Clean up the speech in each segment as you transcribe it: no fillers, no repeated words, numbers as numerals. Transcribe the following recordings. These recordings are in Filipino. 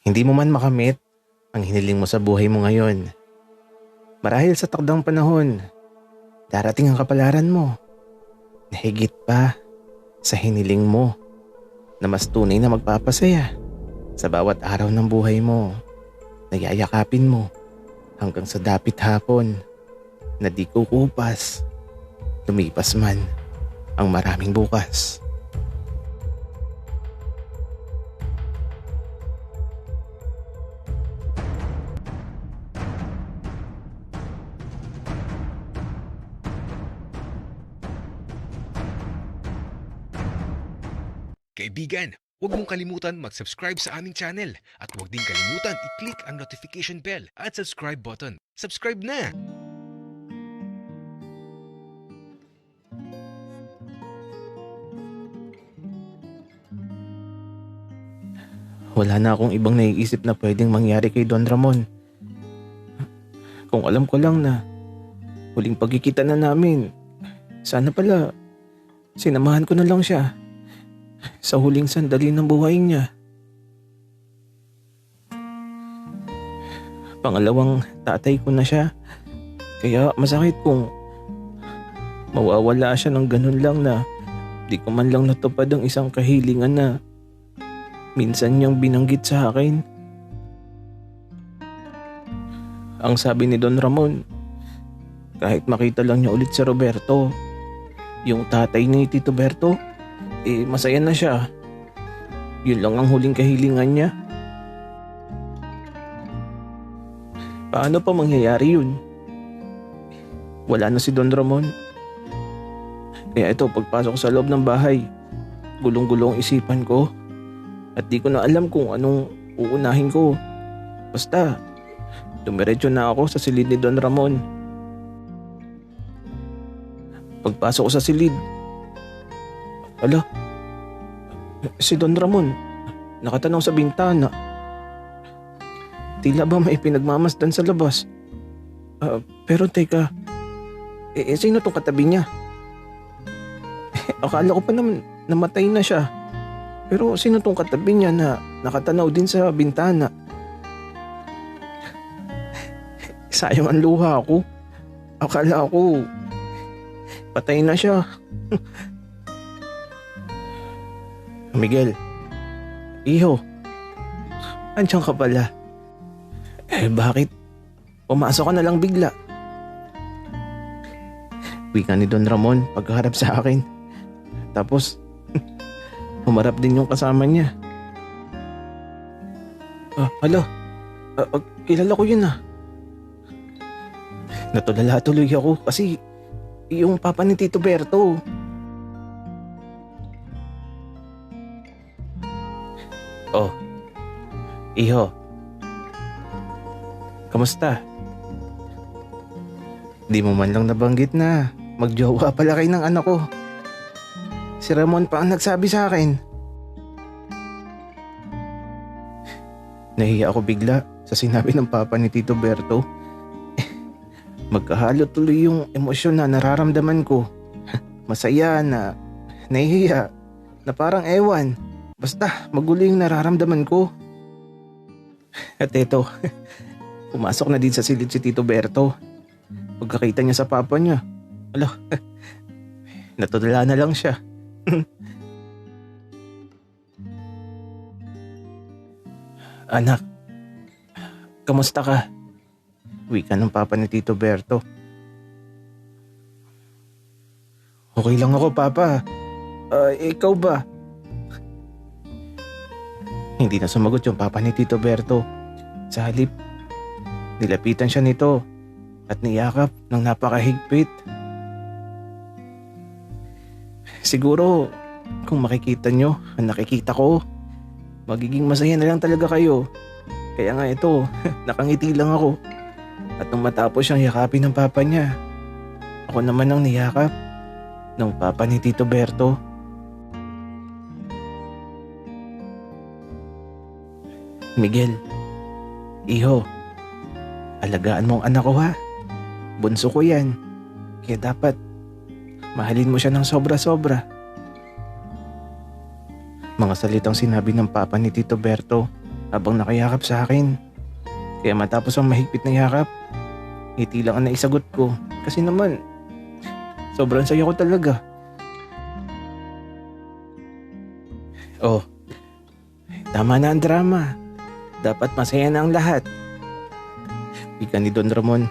Hindi mo man makamit ang hiniling mo sa buhay mo ngayon. Marahil sa takdang panahon, darating ang kapalaran mo na higit pa sa hiniling mo na mas tunay na magpapasaya sa bawat araw ng buhay mo na yayakapin mo hanggang sa dapit hapon na di kukupas, lumipas man ang maraming bukas. Kaibigan, huwag mong kalimutan mag-subscribe sa aming channel at huwag din kalimutan i-click ang notification bell at subscribe button. Subscribe na! Wala na akong ibang naiisip na pwedeng mangyari kay Don Ramon. Kung alam ko lang na huling pagkikita na namin, sana pala sinamahan ko na lang siya sa huling sandali ng buhay niya. Pangalawang tatay ko na siya, kaya masakit kung mawawala siya ng ganun lang na di ko man lang natupad ang isang kahilingan na minsan niyang binanggit sa akin. Ang sabi ni Don Ramon, kahit makita lang niya ulit si Roberto, yung tatay ni Tito Berto, masaya na siya. Yun lang ang huling kahilingan niya. Paano pa mangyayari yun? Wala na si Don Ramon. Kaya ito, pagpasok sa loob ng bahay, gulong-gulong isipan ko. At di ko na alam kung anong uunahin ko. Basta, dumiretso na ako sa silid ni Don Ramon. Pagpasok ko sa silid, ala, si Don Ramon, nakatanaw sa bintana. Tila ba may pinagmamasdan sa labas? Pero teka, sino tong katabi niya? Akala ko pa naman namatay na siya. Pero sino tong katabi niya na nakatanaw din sa bintana? Sayang ang luha ko. Akala ko patay na siya. Miguel, iho, andiyan ka pala. Bakit? Pumasok ka na lang bigla. Wika ni Don Ramon pagharap sa akin. Tapos, humarap din yung kasama niya. Hala, kilala ko yun ah. Natulala tuloy ako kasi yung papa ni Tito Berto. Oh, iho. Kamusta? Di mo man lang nabanggit na magjowa pala kayo ng anak ko. Si Ramon pa ang nagsabi sa akin. Nahiya ako bigla sa sinabi ng papa ni Tito Berto. Magkahalo tuloy yung emosyon na nararamdaman ko. Masaya na nahihiya na parang ewan. Basta magulo yung nararamdaman ko. At eto, pumasok na din sa silid si Tito Berto. Pagkakita niya sa papa niya, ala, natulala na lang siya. Anak, kamusta ka? Wika ng papa ni Tito Berto. Okay lang ako, papa. Ikaw ba? Hindi na sumagot yung papa ni Tito Berto. Sa halip, nilapitan siya nito at niyakap ng napakahigpit. Siguro, kung makikita nyo ang nakikita ko, magiging masaya na lang talaga kayo. Kaya nga ito, nakangiti lang ako. At nung matapos siyang yakapin ng papa niya, ako naman ang niyakap ng papa ni Tito Berto. Miguel, iho, alagaan mo ang anak ko ha. Bunso ko yan. Kaya dapat mahalin mo siya ng sobra-sobra. Mga salitang sinabi ng papa ni Tito Berto habang nakayakap sa akin. Kaya matapos ang mahigpit na yakap, ngiti lang ang naisagot ko. Kasi naman, sobrang saya ko talaga. Oh, tama na ang drama. Dapat masaya na ang lahat. Wika ni Don Ramon.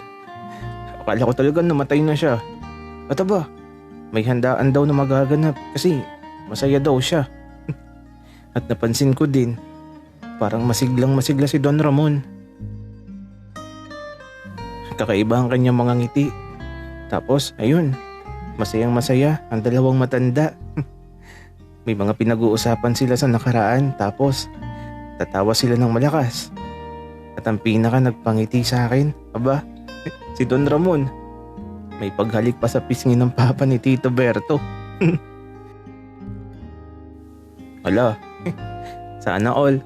Akala ko talaga namatay na siya. At aba, may handaan daw na magaganap kasi masaya daw siya. At napansin ko din, parang masiglang-masigla si Don Ramon. Kakaiba ang kanyang mga ngiti. Tapos, ayun, masayang-masaya ang dalawang matanda. May mga pinag-uusapan sila sa nakaraan, tapos tatawa sila ng malakas. At ang pinaka nagpangiti sa akin, aba, si Don Ramon. May paghalik pa sa pisngi ng papa ni Tito Berto. Ala, sana all.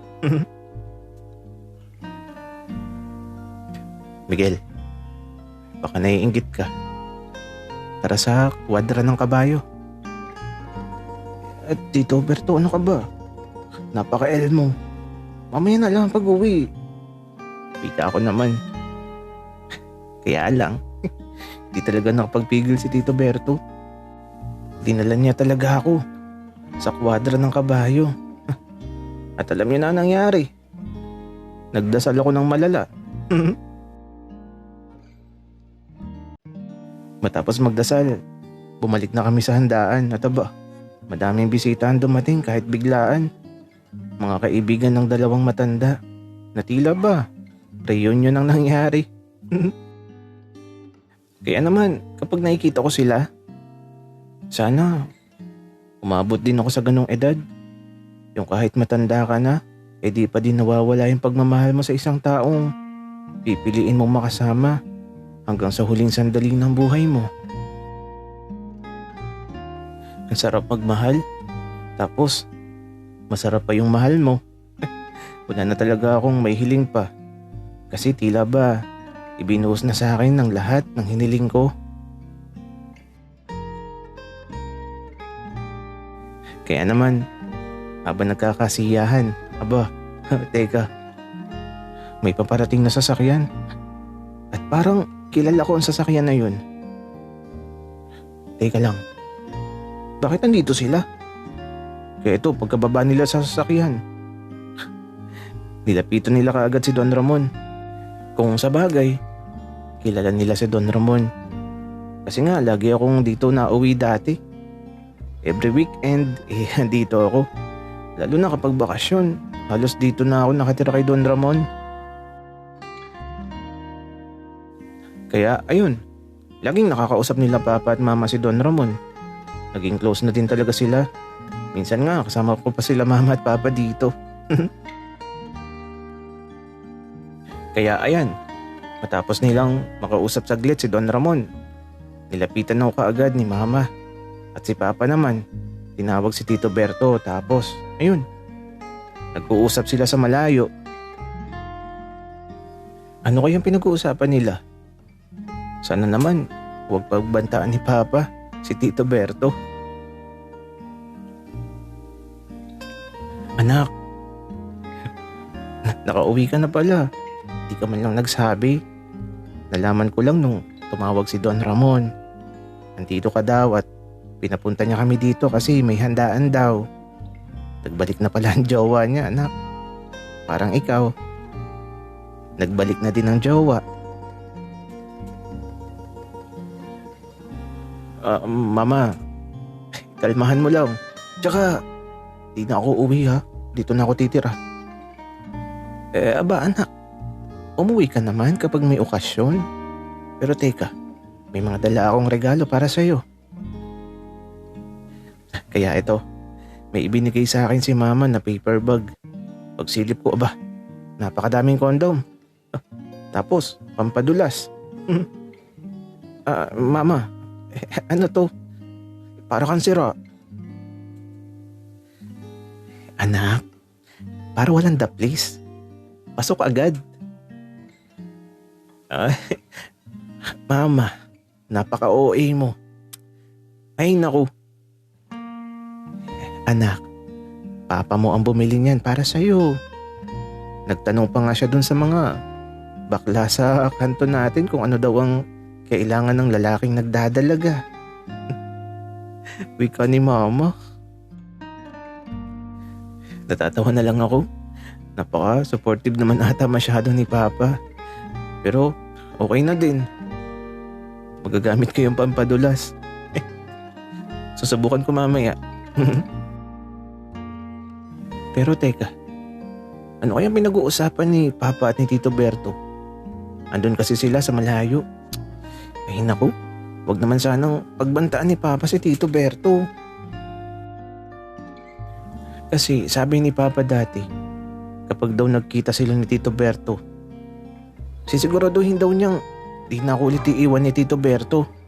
Miguel, baka naiinggit ka. Tara sa kwadra ng kabayo. At Tito Berto, ano ka ba? Napaka-el mo. Mamaya na lang pag-uwi. Pita ako naman. Kaya lang, di talaga nakapagpigil si Tito Berto. Dinala niya talaga ako sa kwadra ng kabayo. At alam niyo na ang nangyari. Nagdasal ako ng malala. Matapos magdasal, bumalik na kami sa handaan at aba, madaming bisita ang dumating kahit biglaan. Mga kaibigan ng dalawang matanda na tila ba reunion ang nangyari. Kaya naman kapag nakikita ko sila, sana umabot din ako sa ganong edad. Yung kahit matanda ka na, di pa din nawawala yung pagmamahal mo sa isang taong pipiliin mong makasama hanggang sa huling sandali ng buhay mo. Ang sarap magmahal, tapos masarap pa yung mahal mo. Wala na talaga akong may hiling pa. Kasi tila ba, ibinuhos na sa akin ng lahat ng hiniling ko. Kaya naman, habang nagkakasiyahan, aba, teka, may paparating na sasakyan. At parang kilala ko ang sasakyan na yun. Teka lang, bakit nandito sila? Kaya ito, pagkababa nila sa sasakyan, nilapitan nila kaagad si Don Ramon. Kung sa bagay, kilala nila si Don Ramon. Kasi nga, lagi akong dito nauwi dati. Every weekend, dito ako. Lalo na kapag bakasyon, halos dito na ako nakatira kay Don Ramon. Kaya ayun, laging nakakausap nila papa at mama si Don Ramon. Naging close na din talaga sila. Minsan nga kasama ko pa sila mama at papa dito. Kaya ayan, matapos nilang makausap saglit si Don Ramon, nilapitan ako kaagad ni mama. At si papa naman, tinawag si Tito Berto, tapos ayun, nag-uusap sila sa malayo. Ano kayang pinag-uusapan nila? Sana naman huwag pagbantaan ni papa si Tito Berto. Anak, nakauwi ka na pala. Di ka man lang nagsabi. Nalaman ko lang nung tumawag si Don Ramon. Nandito ka daw at pinapunta niya kami dito kasi may handaan daw. Nagbalik na pala ang jowa niya, anak. Parang ikaw. Nagbalik na din ang jowa. Mama, kalmahan mo lang. Tsaka, di na ako uwi ha. Dito na ako titira. Aba anak, umuwi ka naman kapag may okasyon. Pero teka, may mga dala akong regalo para sa'yo. Kaya ito, may ibinigay sa akin si mama na paper bag. Pagsilip ko, aba, napakadaming kondom. Tapos, pampadulas. Mama, ano to? Para kang sira. Anak, para walang daplis. Pasok agad. Mama, napaka-OA mo. Ay naku. Anak, papa mo ang bumili niyan para sa'yo. Nagtanong pa nga siya dun sa mga bakla sa kanto natin kung ano daw ang kailangan ng lalaking nagdadalaga. Wika ni mama. Natatawa na lang ako. Napaka-supportive naman ata masyado ni Papa. Pero okay na din. Magagamit ko yung pampadulas. Susubukan ko mamaya. Pero teka, ano kayang pinag-uusapan ni Papa at ni Tito Berto? Andun kasi sila sa malayo. Ay naku, wag naman sanang pagbantaan ni Papa si Tito Berto. Kasi sabi ni Papa dati, kapag daw nagkita sila ni Tito Berto, sisiguraduhin daw niyang di na ako ulit iiwan ni Tito Berto.